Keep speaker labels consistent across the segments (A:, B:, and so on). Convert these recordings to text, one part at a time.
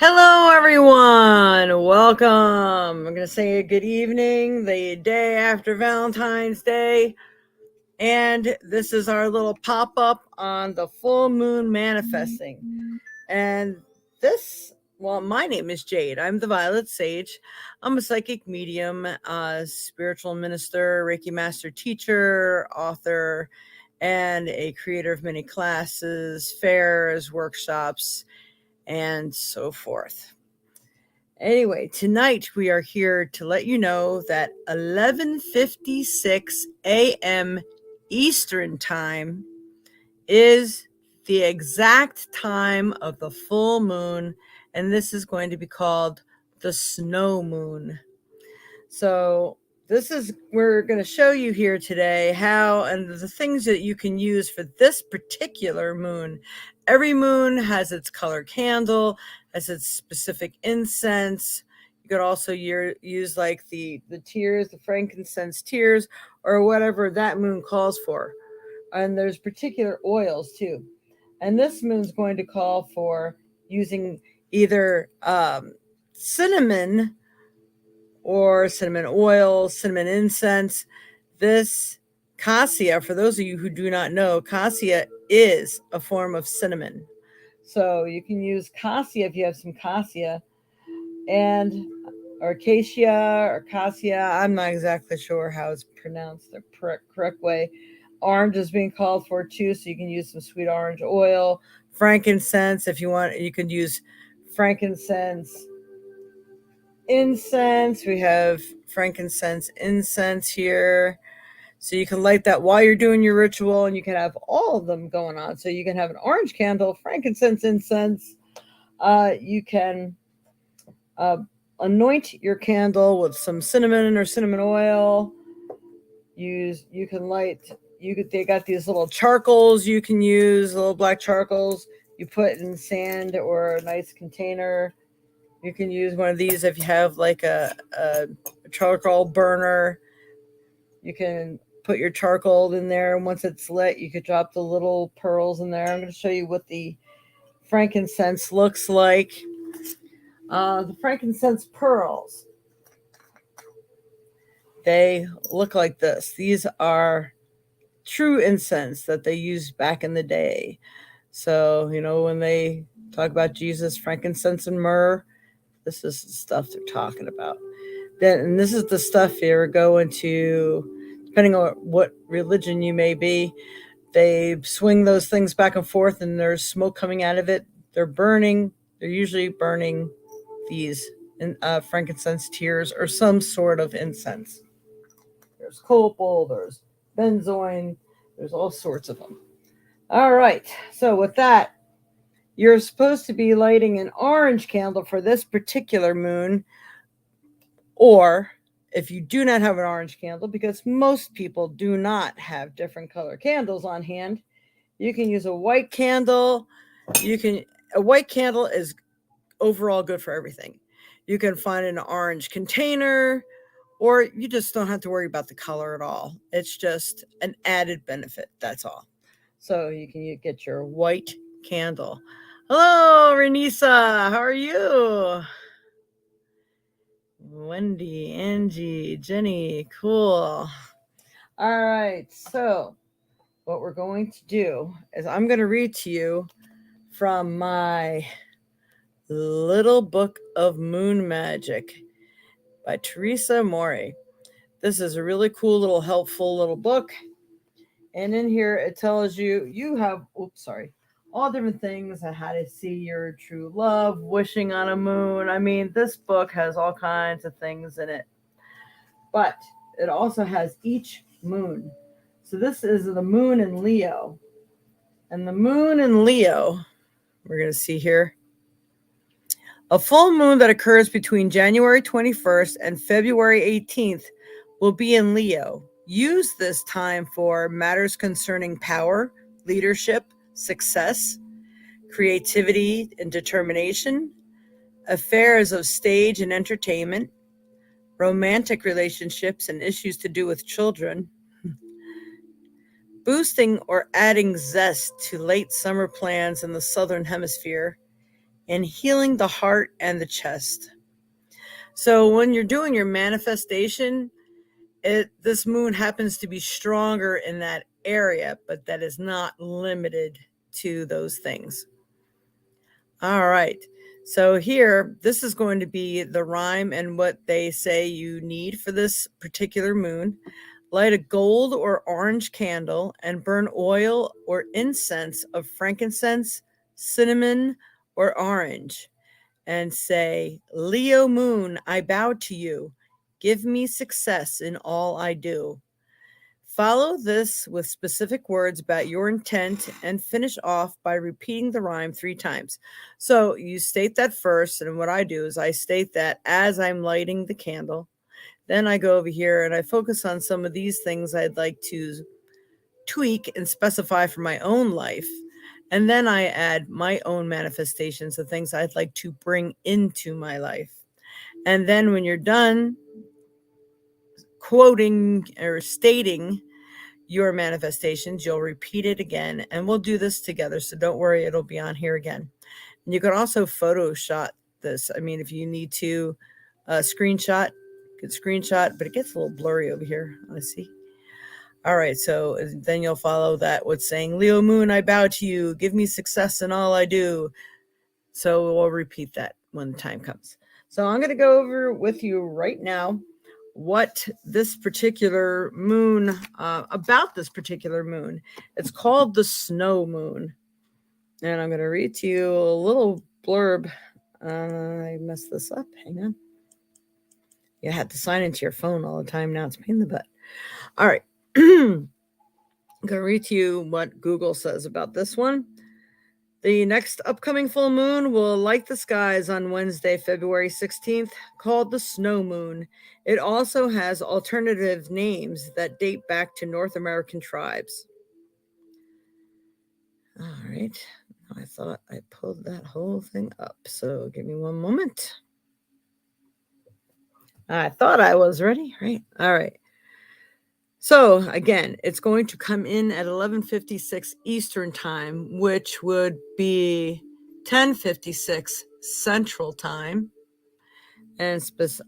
A: Hello, everyone. Welcome. I'm going to say good evening, the day after Valentine's Day. And this is our little pop up on the full moon manifesting. And my name is Jade. I'm the Violet Sage. I'm a psychic medium, spiritual minister, Reiki master teacher, author, and a creator of many classes, fairs, workshops, and so forth. Anyway, tonight we are here to let you know that 11:56 a.m. Eastern Time is the exact time of the full moon, and this is going to be called the snow moon. So we're going to show you here today how and the things that you can use for this particular moon. Every moon has its color candle, has its specific incense. You could also use like the tears, the frankincense tears, or whatever that moon calls for. And there's particular oils too. And this moon's going to call for using either cinnamon or cinnamon oil, cinnamon incense. This cassia, for those of you who do not know, cassia is a form of cinnamon. So you can use cassia if you have some cassia, or acacia or cassia. I'm not exactly sure how it's pronounced the correct way. Orange is being called for too, so you can use some sweet orange oil. Frankincense, if you want, you can use frankincense incense. We have frankincense incense here. So you can light that while you're doing your ritual, and you can have all of them going on. So you can have an orange candle, frankincense incense. You can anoint your candle with some cinnamon or cinnamon oil. They got these little charcoals you can use, little black charcoals you put in sand or a nice container. You can use one of these if you have like a charcoal burner. You can put your charcoal in there, and once it's lit, you could drop the little pearls in there. I'm going to show you what the frankincense looks like. The frankincense pearls, they look like this. These are true incense that they used back in the day. So, when they talk about Jesus, frankincense and myrrh, this is the stuff they're talking about. And this is the stuff you ever go into, depending on what religion you may be, they swing those things back and forth and there's smoke coming out of it. They're usually burning these frankincense tears or some sort of incense. There's copal, there's benzoin, there's all sorts of them. All right, so with that, you're supposed to be lighting an orange candle for this particular moon. Or if you do not have an orange candle, because most people do not have different color candles on hand, you can use a white candle. A white candle is overall good for everything. You can find an orange container, or you just don't have to worry about the color at all. It's just an added benefit, that's all. So you can get your white candle. Hello, Renisa, how are you? Wendy, Angie, Jenny, cool. All right, so what we're going to do is I'm going to read to you from my little book of moon magic by Teresa Mori. This is a really cool little helpful little book. And in here it tells you have, all different things on how to see your true love, wishing on a moon. I mean, this book has all kinds of things in it. But it also has each moon. So this is the moon in Leo. And the moon in Leo, we're going to see here, a full moon that occurs between January 21st and February 18th will be in Leo. Use this time for matters concerning power, leadership, success, creativity and determination, affairs of stage and entertainment, romantic relationships and issues to do with children, boosting or adding zest to late summer plans in the southern hemisphere, and healing the heart and the chest. So when you're doing your manifestation, this moon happens to be stronger in that area, but that is not limited to those things. All right. So here, this is going to be the rhyme and what they say you need for this particular moon. Light a gold or orange candle and burn oil or incense of frankincense, cinnamon, or orange, and say, Leo moon, I bow to you. Give me success in all I do. Follow this with specific words about your intent and finish off by repeating the rhyme 3 times. So you state that first, and what I do is I state that as I'm lighting the candle. Then I go over here and I focus on some of these things I'd like to tweak and specify for my own life. And then I add my own manifestations of things I'd like to bring into my life. And then when you're done quoting or stating your manifestations, you'll repeat it again. And we'll do this together. So don't worry, it'll be on here again. And you can also Photoshop this. I mean, if you need to screenshot, good screenshot, but it gets a little blurry over here. Let's see. All right, so then you'll follow that with saying, Leo moon, I bow to you. Give me success in all I do. So we'll repeat that when the time comes. So I'm going to go over with you right now what this particular moon, about this particular moon. It's called the snow moon. And I'm going to read to you a little blurb. I messed this up. Hang on. You had to sign into your phone all the time. Now it's a pain in the butt. All right. I'm going to read to you what Google says about this one. The next upcoming full moon will light the skies on Wednesday, February 16th, called the snow moon. It also has alternative names that date back to North American tribes. All right. I thought I pulled that whole thing up, so give me one moment. I thought I was ready, right? All right. So again, it's going to come in at 11:56 Eastern time, which would be 10:56 Central time. And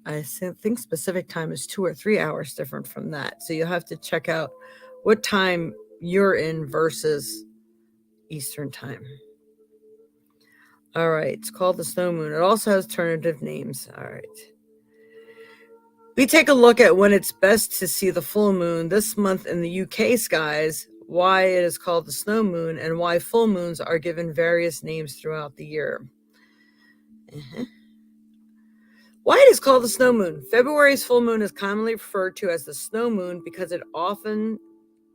A: I think specific time is 2 or 3 hours different from that. So you'll have to check out what time you're in versus Eastern time. All right. It's called the snow moon. It also has alternative names. All right. We take a look at when it's best to see the full moon this month in the UK skies, why it is called the snow moon, and why full moons are given various names throughout the year. Why it is called the snow moon. February's full moon is commonly referred to as the snow moon because it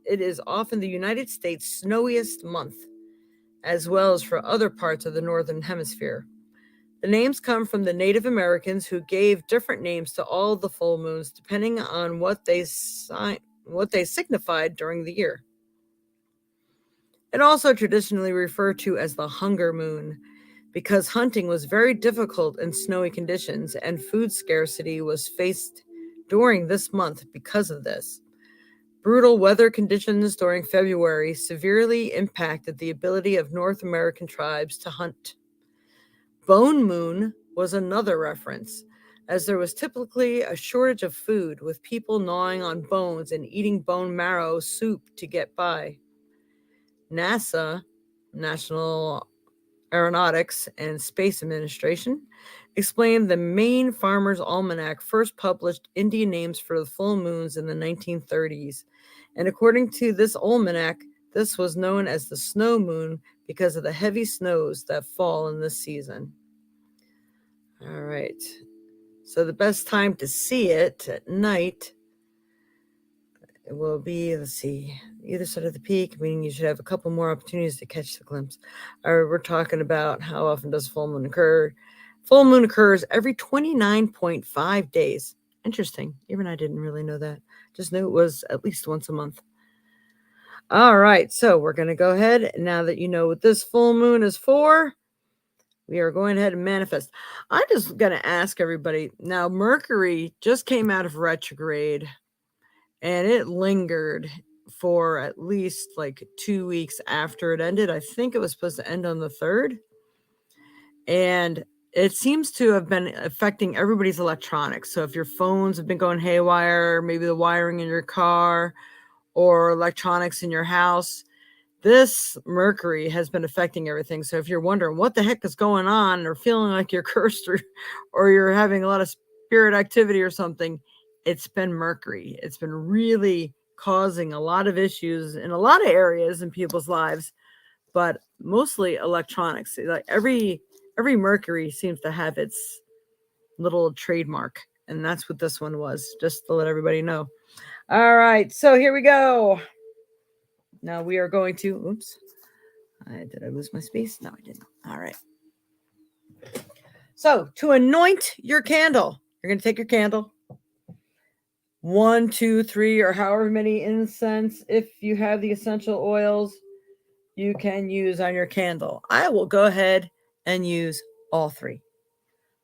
A: is often the United States' snowiest month, as well as for other parts of the northern hemisphere. The names come from the Native Americans who gave different names to all the full moons depending on what they signified during the year. It also traditionally referred to as the hunger moon because hunting was very difficult in snowy conditions and food scarcity was faced during this month because of this. Brutal weather conditions during February severely impacted the ability of North American tribes to hunt. Bone moon was another reference, as there was typically a shortage of food, with people gnawing on bones and eating bone marrow soup to get by. NASA, National Aeronautics and Space Administration, explained the Maine Farmer's Almanac first published Indian names for the full moons in the 1930s. And according to this almanac, this was known as the snow moon because of the heavy snows that fall in this season. All right. So the best time to see it at night, it will be, let's see, either side of the peak, meaning you should have a couple more opportunities to catch the glimpse. Or we're talking about how often does full moon occur. Full moon occurs every 29.5 days. Interesting. Even I didn't really know that. Just knew it was at least once a month. All right. So we're going to go ahead. Now that you know what this full moon is for, we are going ahead and manifest. I'm just going to ask everybody. Now, Mercury just came out of retrograde and it lingered for at least like 2 weeks after it ended. I think it was supposed to end on the 3rd. And it seems to have been affecting everybody's electronics. So if your phones have been going haywire, maybe the wiring in your car or electronics in your house, this mercury has been affecting everything. So if you're wondering what the heck is going on or feeling like you're cursed or you're having a lot of spirit activity or something, it's been mercury. It's been really causing a lot of issues in a lot of areas in people's lives, but mostly electronics. Like every mercury seems to have its little trademark, and that's what this one was, just to let everybody know. All right, so here we go. Now we are going to, oops, did I lose my space? No, I didn't. All right. So to anoint your candle, you're going to take your candle, 1, 2, 3, or however many incense, if you have the essential oils, you can use on your candle. I will go ahead and use all 3.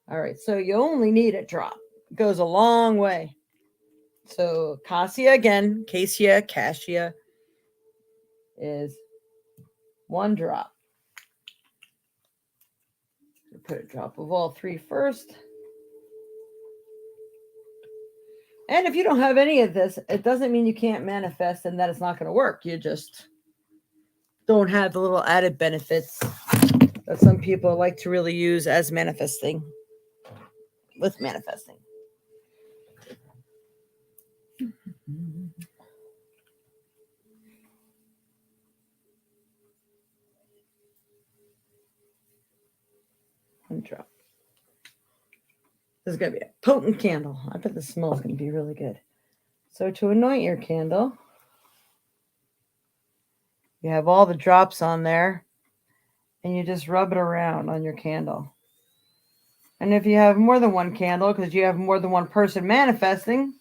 A: All right, so you only need a drop. It goes a long way. So cassia again, cassia is 1 drop. Put a drop of all 3 first. And if you don't have any of this, it doesn't mean you can't manifest and that it's not going to work. You just don't have the little added benefits that some people like to really use as manifesting. With manifesting. One drop. This is going to be a potent candle. I bet the smell is going to be really good. So to anoint your candle, you have all the drops on there, and you just rub it around on your candle. And if you have more than one candle, because you have more than one person manifesting,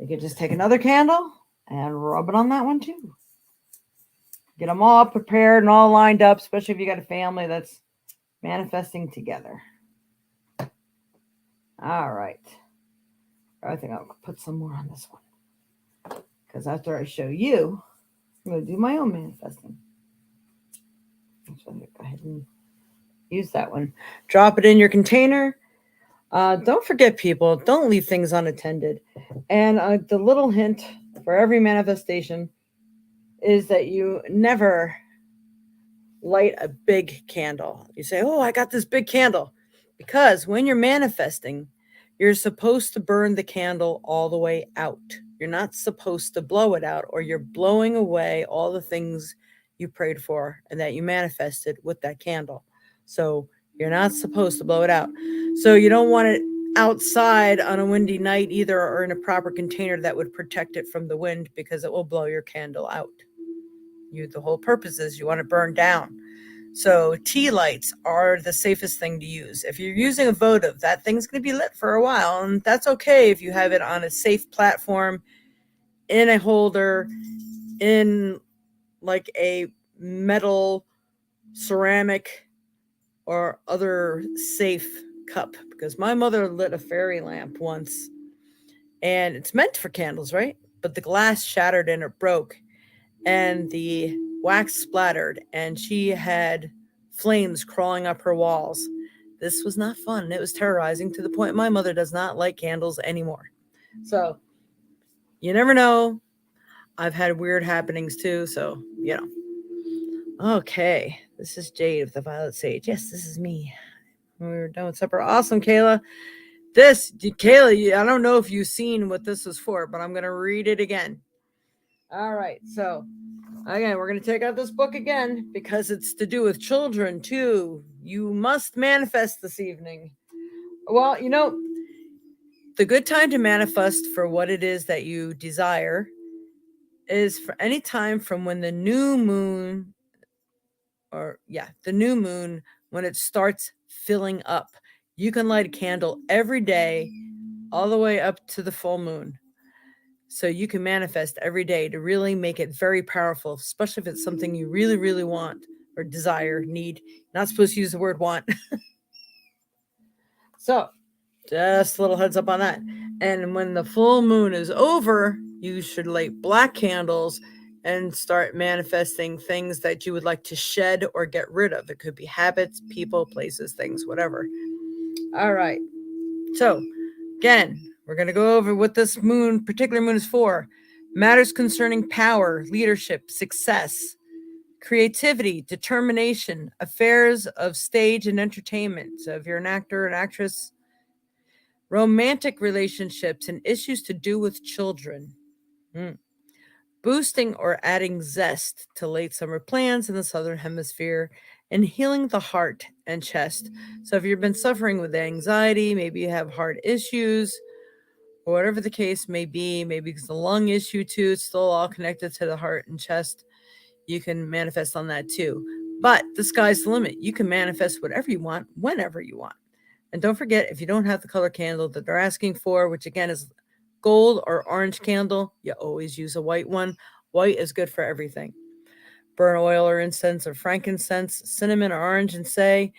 A: you can just take another candle and rub it on that one too. Get them all prepared and all lined up, especially if you got a family that's manifesting together. All right. I think I'll put some more on this one, because after I show you, I'm going to do my own manifesting. So go ahead and use that one. Drop it in your container. Don't forget, people, don't leave things unattended. And the little hint for every manifestation is that you never light a big candle. You say, oh, I got this big candle. Because when you're manifesting, you're supposed to burn the candle all the way out. You're not supposed to blow it out, or you're blowing away all the things you prayed for and that you manifested with that candle. So you're not supposed to blow it out. So you don't want it outside on a windy night either, or in a proper container that would protect it from the wind, because it will blow your candle out. The whole purpose is you want to burn down. So tea lights are the safest thing to use. If you're using a votive, that thing's going to be lit for a while, and that's okay if you have it on a safe platform, in a holder, in like a metal, ceramic, or other safe cup. Because my mother lit a fairy lamp once, and it's meant for candles, right? But the glass shattered and it broke, and the wax splattered, and she had flames crawling up her walls. This was not fun. It was terrorizing, to the point my mother does not light candles anymore. So you never know. I've had weird happenings too, so Okay, this is Jade of the Violet Sage. Yes, this is me. We were done with supper. Awesome, Kayla. Kayla, I don't know if you've seen what this was for, but I'm going to read it again. All right, so again, we're going to take out this book again, because it's to do with children too. You must manifest this evening. Well, the good time to manifest for what it is that you desire is for any time from when the new moon, when it starts filling up. You can light a candle every day, all the way up to the full moon. So you can manifest every day to really make it very powerful, especially if it's something you really, really want or desire, need. Not supposed to use the word want. So just a little heads up on that. And when the full moon is over, you should light black candles and start manifesting things that you would like to shed or get rid of. It could be habits, people, places, things, whatever. All right. So, again, we're going to go over what this particular moon is for. Matters concerning power, leadership, success, creativity, determination, affairs of stage and entertainment. So if you're an actor, an actress, romantic relationships, and issues to do with children. Boosting or adding zest to late summer plans in the Southern Hemisphere, and healing the heart and chest. So if you've been suffering with anxiety, maybe you have heart issues, or whatever the case may be, maybe it's the lung issue too, it's still all connected to the heart and chest, you can manifest on that too. But the sky's the limit. You can manifest whatever you want, whenever you want. And don't forget, if you don't have the color candle that they're asking for, which again is gold or orange candle, you always use a white one. White is good for everything. Burn oil or incense or frankincense, cinnamon or orange, and say,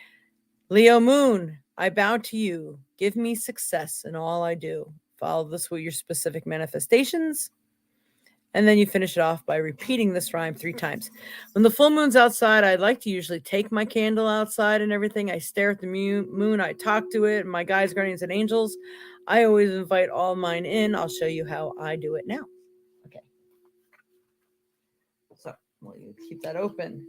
A: Leo moon, I bow to you. Give me success in all I do. Follow this with your specific manifestations. And then you finish it off by repeating this rhyme 3 times. When the full moon's outside, I like to usually take my candle outside and everything. I stare at the moon. I talk to it. My guides, guardians, and angels. I always invite all mine in. I'll show you how I do it now. Okay. So we'll keep that open.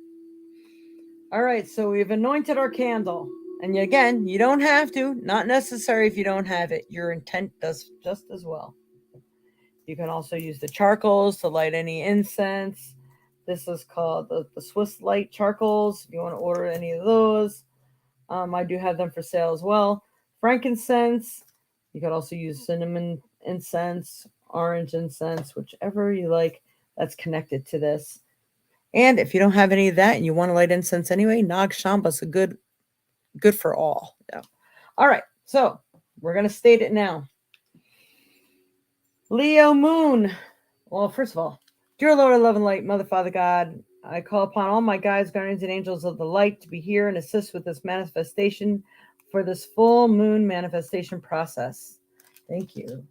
A: All right. So we've anointed our candle. And again, you don't have to. Not necessary if you don't have it. Your intent does just as well. You can also use the charcoals to light any incense. This is called the Swiss Light charcoals. If you want to order any of those, I do have them for sale as well. Frankincense. You could also use cinnamon incense, orange incense, whichever you like that's connected to this. And if you don't have any of that and you want to light incense anyway, Nag Shamba is good for all. Yeah. All right. So we're going to state it now. Leo moon. Well, first of all, dear Lord of love and light, Mother, Father, God, I call upon all my guides, guardians, and angels of the light to be here and assist with this manifestation for this full moon manifestation process. Thank you.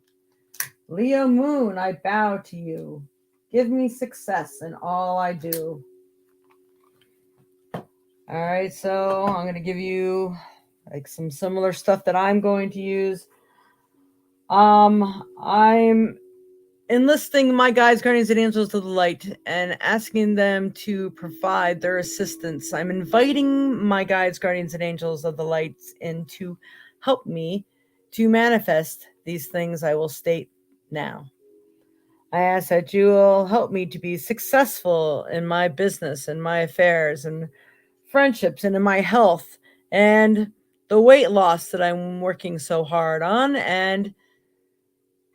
A: Leo moon, I bow to you. Give me success in all I do. All right, so I'm going to give you like some similar stuff that I'm going to use. I'm enlisting my guides, guardians, and angels of the light and asking them to provide their assistance. I'm inviting my guides, guardians, and angels of the light in to help me to manifest these things I will state now. I ask that you will help me to be successful in my business and my affairs and friendships and in my health and the weight loss that I'm working so hard on, and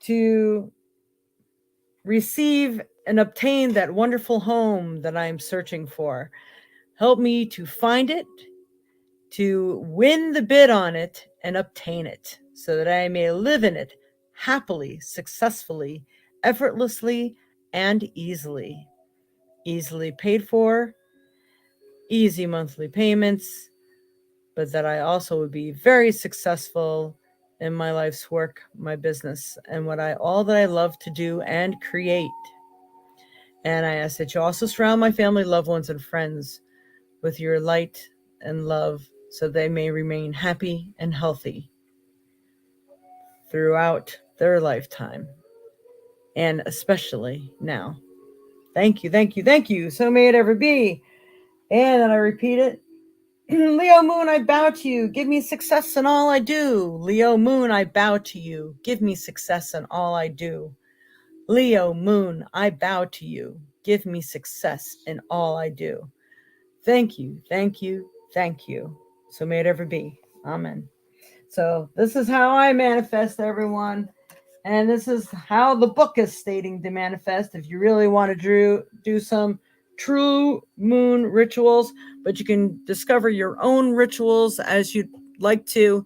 A: to receive and obtain that wonderful home that I'm searching for. Help me to find it, to win the bid on it, and obtain it, so that I may live in it happily, successfully, effortlessly, and easily. Easily paid for, easy monthly payments, but that I also would be very successful in my life's work, my business, and all that I love to do and create. And I ask that you also surround my family, loved ones, and friends with your light and love, so they may remain happy and healthy throughout their lifetime, and especially now. Thank you, thank you, thank you. So may it ever be. And then I repeat it. Leo moon, I bow to you. Give me success in all I do. Leo moon, I bow to you. Give me success in all I do. Leo moon, I bow to you. Give me success in all I do. Thank you, thank you, thank you. So may it ever be. Amen. So this is how I manifest, everyone. And this is how the book is stating to manifest. If you really want to do some true moon rituals, but you can discover your own rituals as you'd like to.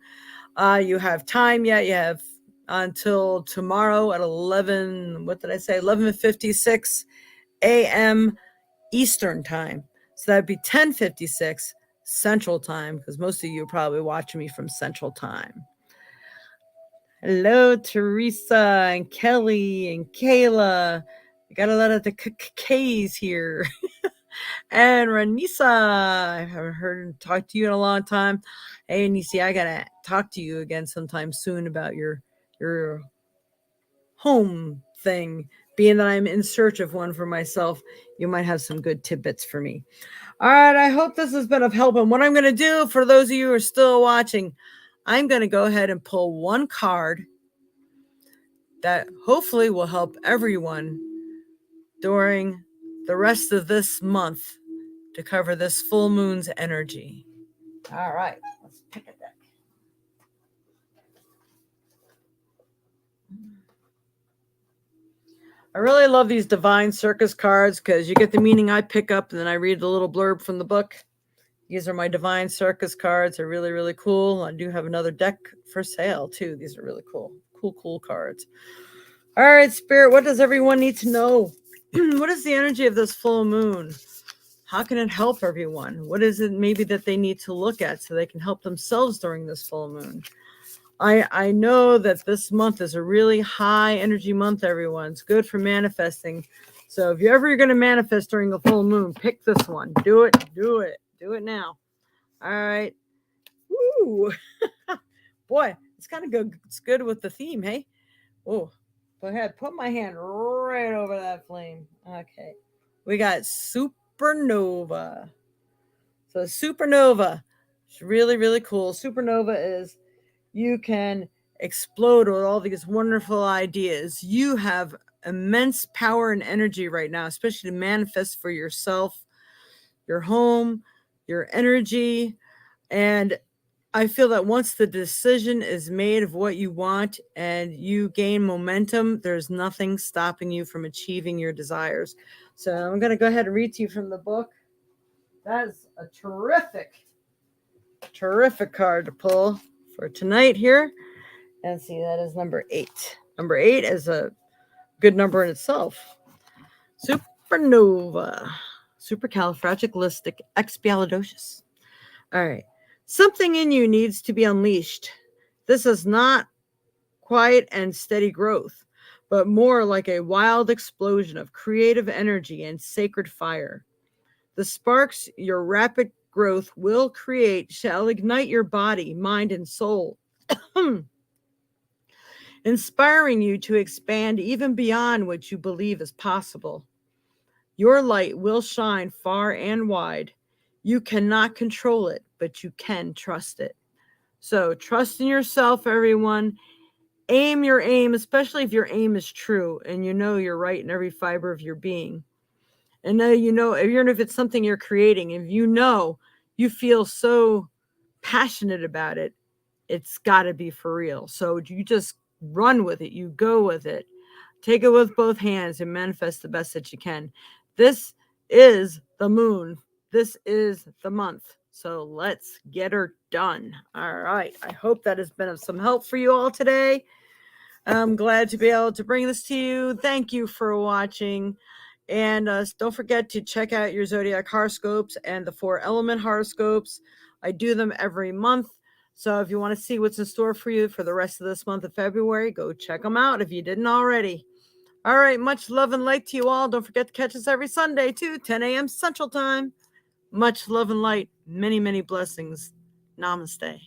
A: You have time yet. You have until tomorrow at 11:56 a.m. Eastern time. So that'd be 10:56 Central time, because most of you are probably watching me from Central time. Hello, Teresa and Kelly and Kayla. You got a lot of the K's here. And Ranisa, I haven't heard and talked to you in a long time. Hey, Nisi, I gotta talk to you again sometime soon about your home thing. Being that I'm in search of one for myself, you might have some good tidbits for me. All right, I hope this has been of help. And what I'm going to do for those of you who are still watching, I'm going to go ahead and pull one card that hopefully will help everyone during the rest of this month to cover this full moon's energy. All right, let's pick a deck. I really love these Divine Circus cards because you get the meaning I pick up and then I read the little blurb from the book. These are my Divine Circus cards. They're really, really cool. I do have another deck for sale too. These are really cool. Cool cards. All right, Spirit, what does everyone need to know? What is the energy of this full moon? How can it help everyone? What is it maybe that they need to look at so they can help themselves during this full moon? I know that this month is a really high energy month, everyone. It's good for manifesting. So if you're ever going to manifest during the full moon, pick this one. Do it now. All right. Woo. Boy, it's kind of good. It's good with the theme, hey? Oh, go ahead. Put my hand right over that flame. Okay. We got supernova. So supernova. It's really, really cool. Supernova is you can explode with all these wonderful ideas. You have immense power and energy right now, especially to manifest for yourself, your home, your energy. And I feel that once the decision is made of what you want and you gain momentum, there's nothing stopping you from achieving your desires. So I'm going to go ahead and read to you from the book. That is a terrific card to pull for tonight here. And see, that is number 8. Number 8 is a good number in itself. Supernova. Supercalifragilisticexpialidocious. All right. Something in you needs to be unleashed. This is not quiet and steady growth, but more like a wild explosion of creative energy and sacred fire. The sparks your rapid growth will create shall ignite your body, mind, and soul, inspiring you to expand even beyond what you believe is possible. Your light will shine far and wide. You cannot control it, but you can trust it. So trust in yourself, everyone. Aim your aim, especially if your aim is true and you know you're right in every fiber of your being. And now you know, even if it's something you're creating, if you know you feel so passionate about it, it's got to be for real. So you just run with it. You go with it. Take it with both hands and manifest the best that you can. This is the moon. This is the month. So let's get her done. All right. I hope that has been of some help for you all today. I'm glad to be able to bring this to you. Thank you for watching. And don't forget to check out your zodiac horoscopes and the 4 element horoscopes. I do them every month. So if you want to see what's in store for you for the rest of this month of February, go check them out if you didn't already. All right, much love and light to you all. Don't forget to catch us every Sunday too, 10 a.m. Central Time. Much love and light. Many, many blessings. Namaste.